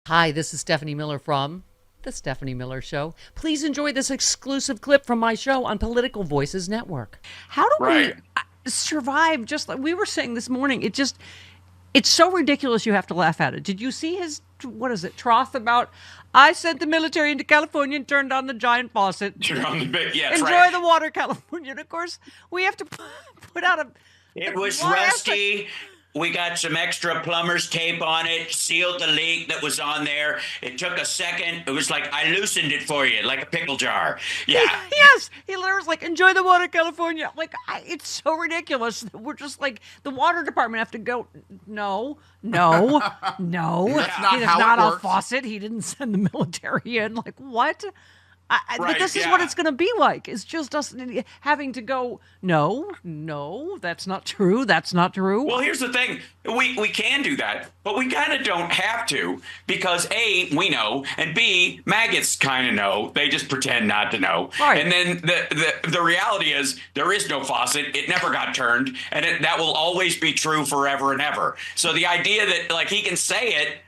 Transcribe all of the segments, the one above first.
Hi, this is Stephanie Miller from The Stephanie Miller Show. Please enjoy this exclusive clip from my show on Political Voices Network. How do we survive? Just like we were saying this morning, it's so ridiculous you have to laugh at it. Did you see his, troth about, I sent the military into California and turned on the giant faucet. Turn on the big, yeah, Enjoy the water, California. And of course, we have to put out a... It was rusty. We got some extra plumber's tape on it, sealed the leak that was on there. It took a second. It was like, I loosened it for you, like a pickle jar. Yeah. Yes. He literally was like, enjoy the water, California. Like, it's so ridiculous. We're just like, the water department have to go, no. That's not a faucet. He didn't send the military in. Like, what? But this is what it's going to be like. It's just us having to go, no, that's not true. That's not true. Well, here's the thing. We can do that, but we kind of don't have to because A, we know, and B, maggots kind of know. They just pretend not to know. Right. And then the reality is there is no faucet. It never got turned, and that will always be true forever and ever. So the idea that, like, he can say it,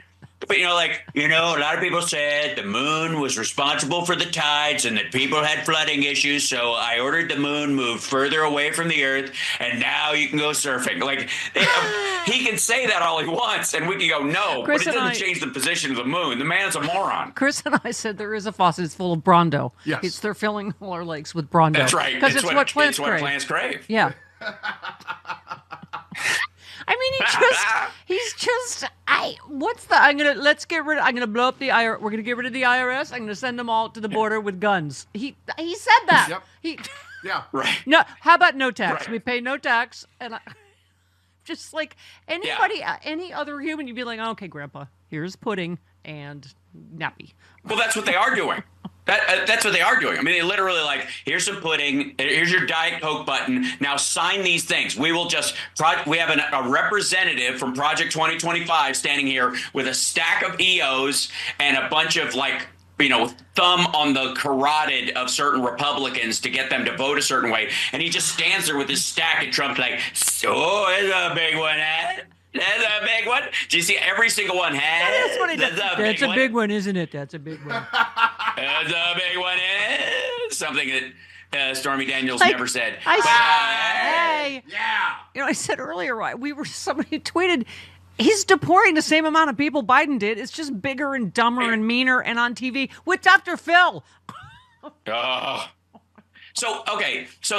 but, a lot of people said the moon was responsible for the tides and that people had flooding issues. So I ordered the moon moved further away from the earth. And now you can go surfing. Like, he can say that all he wants. And we can go, no, Chris, but it doesn't change the position of the moon. The man's a moron. Chris and I said there is a faucet. It's full of Brondo. Yes. They're filling all our lakes with Brondo. That's right. Because it's what plants crave. Yeah. I mean, I'm gonna blow up the IRS. We're gonna get rid of the IRS. I'm gonna send them all to the border with guns. He said that. Yep. Yeah. Right. No, how about no tax? Right. We pay no tax. And just like anybody, any other human, you'd be like, okay, Grandpa, here's pudding and nappy. Well, that's what they are doing. That's what they are doing. I mean, they literally like, here's some pudding, here's your Diet Coke button. Now sign these things. We will just, we have a representative from Project 2025 standing here with a stack of EOs and a bunch of thumb on the carotid of certain Republicans to get them to vote a certain way. And he just stands there with his stack and Trump's like, so it's a big one, eh? That's a big one. Do you see every single one has? That's what he does. That's a big one, isn't it? That's a big one. That's a big one. Something that Stormy Daniels never said. Hey. Yeah. I said earlier, somebody tweeted, he's deporting the same amount of people Biden did. It's just bigger and dumber and meaner and on TV with Dr. Phil. So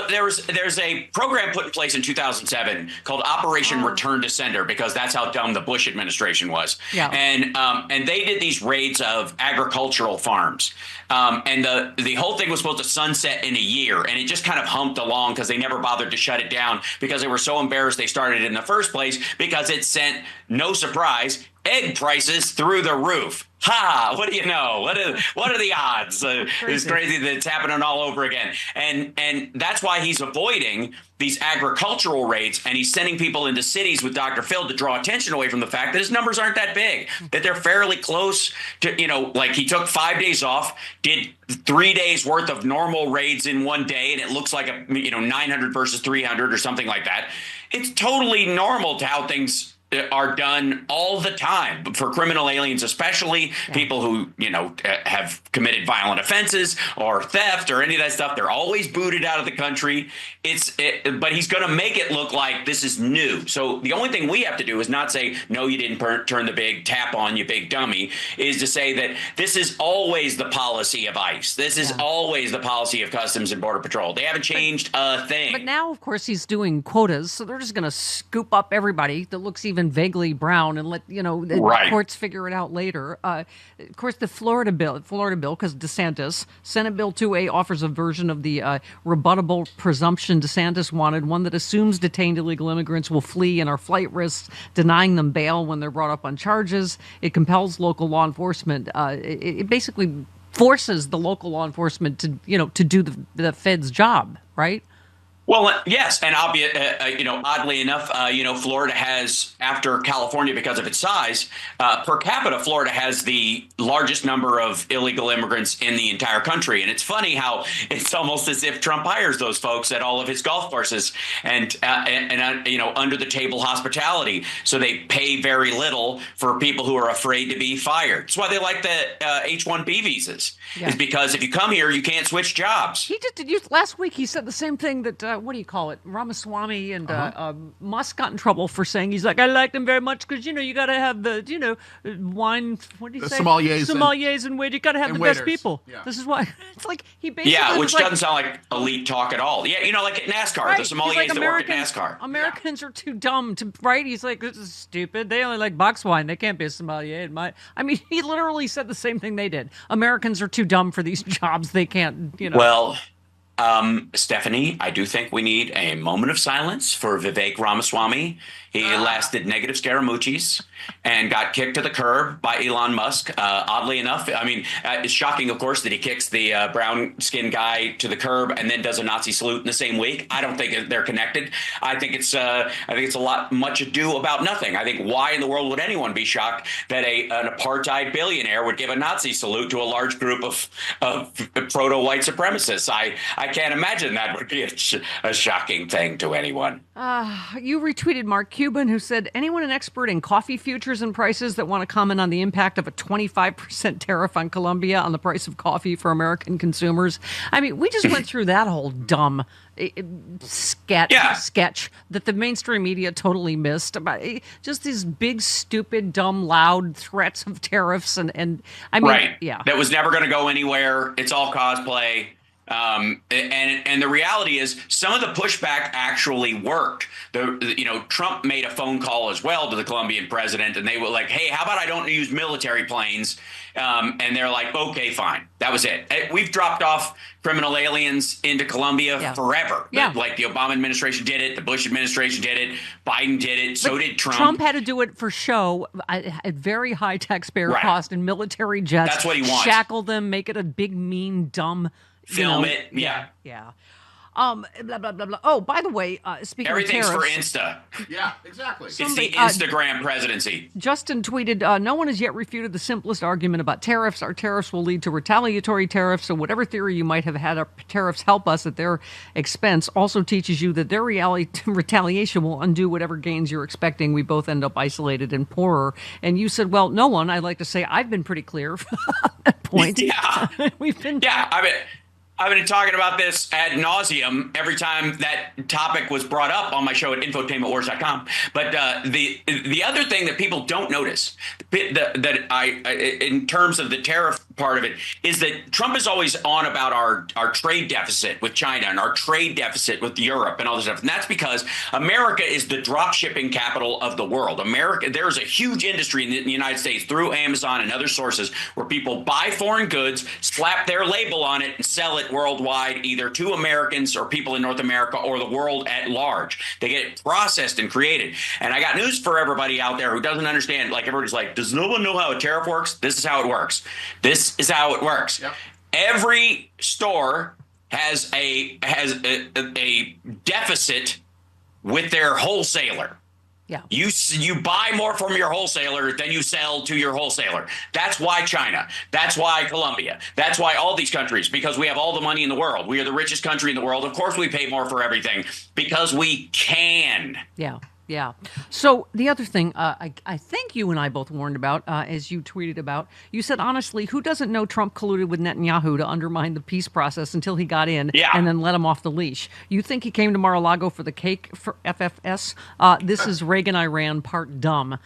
there's a program put in place in 2007 called Operation Return to Sender because that's how dumb the Bush administration was. Yeah. And they did these raids of agricultural farms. And the whole thing was supposed to sunset in a year, and it just kind of humped along because they never bothered to shut it down because they were so embarrassed they started it in the first place because it sent, no surprise, egg prices through the roof. Ha! What do you know? What are the odds? It's crazy that it's happening all over again. And that's why he's avoiding these agricultural raids, and he's sending people into cities with Dr. Phil to draw attention away from the fact that his numbers aren't that big, that they're fairly close to, like he took 5 days off, did 3 days worth of normal raids in one day, and it looks like 900 versus 300 or something like that. It's totally normal to how things are done all the time for criminal aliens, especially people who, have committed violent offenses or theft or any of that stuff. They're always booted out of the country. But he's going to make it look like this is new. So the only thing we have to do is not say, no, you didn't turn the big tap on, you big dummy, is to say that this is always the policy of ICE. This is always the policy of Customs and Border Patrol. They haven't changed a thing. But now, of course, he's doing quotas. So they're just going to scoop up everybody that looks even vaguely brown and let the courts figure it out later. Of course, the Florida bill, because DeSantis, Senate Bill 2A offers a version of the rebuttable presumption DeSantis wanted, one that assumes detained illegal immigrants will flee and are flight risks, denying them bail when they're brought up on charges. It compels local law enforcement. It basically forces the local law enforcement to do the Fed's job, right? Well, yes, and oddly enough, Florida has, after California, because of its size, per capita, Florida has the largest number of illegal immigrants in the entire country. And it's funny how it's almost as if Trump hires those folks at all of his golf courses and under the table hospitality, so they pay very little for people who are afraid to be fired. That's why they like the H-1B visas, is because if you come here, you can't switch jobs. He just did. Last week, he said the same thing that. What do you call it? Ramaswamy and Musk got in trouble for saying, he's like, I liked him very much because, you got to have the, wine, what do you say? Sommeliers and waiters. You got to have the best people. Yeah. This is why. It's like he basically. Yeah, which doesn't sound like elite talk at all. Yeah, like at NASCAR, right. The sommeliers that work at NASCAR. Americans are too dumb to, right? He's like, this is stupid. They only like box wine. They can't be a sommelier. He literally said the same thing they did. Americans are too dumb for these jobs. They can't, Well, Stephanie, I do think we need a moment of silence for Vivek Ramaswamy. He lasted negative Scaramucci's and got kicked to the curb by Elon Musk. Oddly enough, it's shocking, of course, that he kicks the brown-skinned guy to the curb and then does a Nazi salute in the same week. I don't think they're connected. I think it's much ado about nothing. I think why in the world would anyone be shocked that an apartheid billionaire would give a Nazi salute to a large group of proto-white supremacists? I can't imagine that would be a shocking thing to anyone. You retweeted Mark Cuban, who said, anyone an expert in coffee futures and prices that want to comment on the impact of a 25% tariff on Colombia on the price of coffee for American consumers? We just went through that whole dumb sketch that the mainstream media totally missed about just these big, stupid, dumb, loud threats of tariffs. And right. Yeah. That was never going to go anywhere. It's all cosplay. And the reality is some of the pushback actually worked. Trump made a phone call as well to the Colombian president, and they were like, hey, how about I don't use military planes? And they're like, OK, fine. That was it. We've dropped off criminal aliens into Colombia forever. Yeah. Like the Obama administration did it. The Bush administration did it. Biden did it. So did Trump. Trump had to do it for show at very high taxpayer cost in military jets. That's what he wants. Shackle them, make it a big, mean, dumb. Film it. Yeah. Blah, blah, blah, blah. Oh, by the way, speaking Everything's of tariffs. for Insta. Yeah, exactly. It's the Instagram presidency. Justin tweeted, no one has yet refuted the simplest argument about tariffs. Our tariffs will lead to retaliatory tariffs. So whatever theory you might have had, our tariffs help us at their expense also teaches you that their retaliation will undo whatever gains you're expecting. We both end up isolated and poorer. And you said, well, no one. I'd like to say I've been pretty clear on that point. Yeah. We've been. Yeah. I've been talking about this ad nauseum every time that topic was brought up on my show at infotainmentwars.com. But the other thing that people don't notice in terms of the tariff part of it is that Trump is always on about our trade deficit with China and our trade deficit with Europe and all this stuff. And that's because America is the drop shipping capital of the world. There's a huge industry in the United States through Amazon and other sources where people buy foreign goods, slap their label on it, and sell it worldwide, either to Americans or people in North America or the world at large. They get it processed and created. And I got news for everybody out there who doesn't understand. Like, everybody's like, does no one know how a tariff works? This is how it works. This is how it works. Yep. Every store has a deficit with their wholesaler. Yeah. You buy more from your wholesaler than you sell to your wholesaler. That's why China. That's why Colombia. That's why all these countries, because we have all the money in the world. We are the richest country in the world. Of course, we pay more for everything because we can. Yeah. Yeah. So the other thing I think you and I both warned about, as you tweeted about, you said, honestly, who doesn't know Trump colluded with Netanyahu to undermine the peace process until he got in and then let him off the leash? You think he came to Mar-a-Lago for the cake for FFS? This is Reagan-Iran part dumb.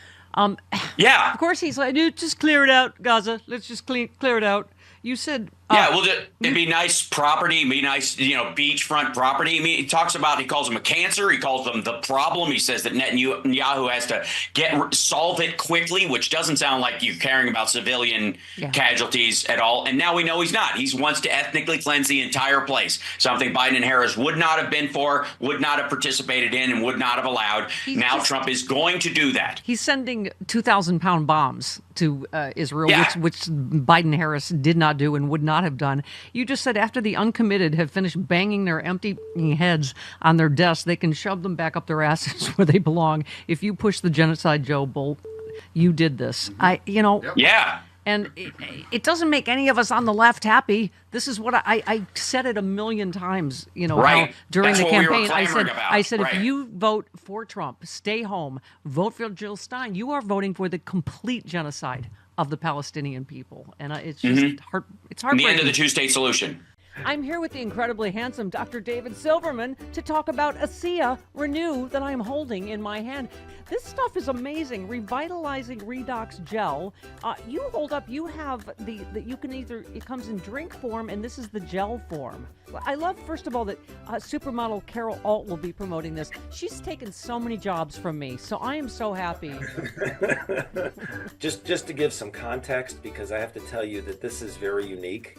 Yeah. Of course, he's like, dude, just clear it out, Gaza. Let's just clear it out. You said... it'd be nice property, be nice, beachfront property. He talks about, he calls them a cancer. He calls them the problem. He says that Netanyahu has to solve it quickly, which doesn't sound like you caring about civilian casualties at all. And now we know he's not. He wants to ethnically cleanse the entire place, something Biden and Harris would not have been for, would not have participated in, and would not have allowed. Trump is going to do that. He's sending 2,000-pound bombs to Israel, which Biden and Harris did not do and would not not have done. You just said after the uncommitted have finished banging their empty heads on their desks, they can shove them back up their asses where they belong. If you push the genocide Joe Bull, you did this. Yeah. And it doesn't make any of us on the left happy. This is what I said it a million times, Right. during That's the what we were campaign. clamoring about. I said, Right. if you vote for Trump, stay home, vote for Jill Stein, you are voting for the complete genocide of the Palestinian people. And it's just it's heartbreaking. The end of the two-state solution. I'm here with the incredibly handsome Dr. David Silverman to talk about ASEA Renew that I'm holding in my hand. This stuff is amazing. Revitalizing Redox Gel. You hold up, you have you can it comes in drink form, and this is the gel form. I love, first of all, that supermodel Carol Alt will be promoting this. She's taken so many jobs from me, so I am so happy. Just to give some context, because I have to tell you that this is very unique.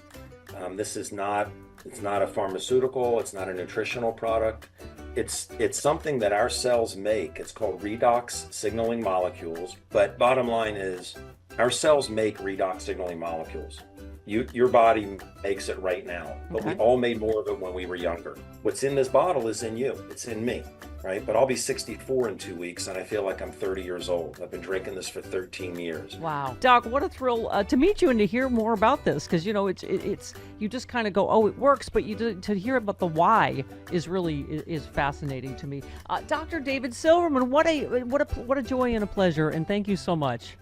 This is not a pharmaceutical, it's not a nutritional product. It's something that our cells make. It's called redox signaling molecules. But bottom line is, our cells make redox signaling molecules. Your body makes it right now, but we all made more of it when we were younger. What's in this bottle is in you. It's in me, right? But I'll be 64 in 2 weeks, and I feel like I'm 30 years old. I've been drinking this for 13 years. Wow, Doc, what a thrill to meet you and to hear more about this, because it's you just kind of go, oh, it works, but to hear about the why is fascinating to me. Dr. David Silverman, what a joy and a pleasure, and thank you so much.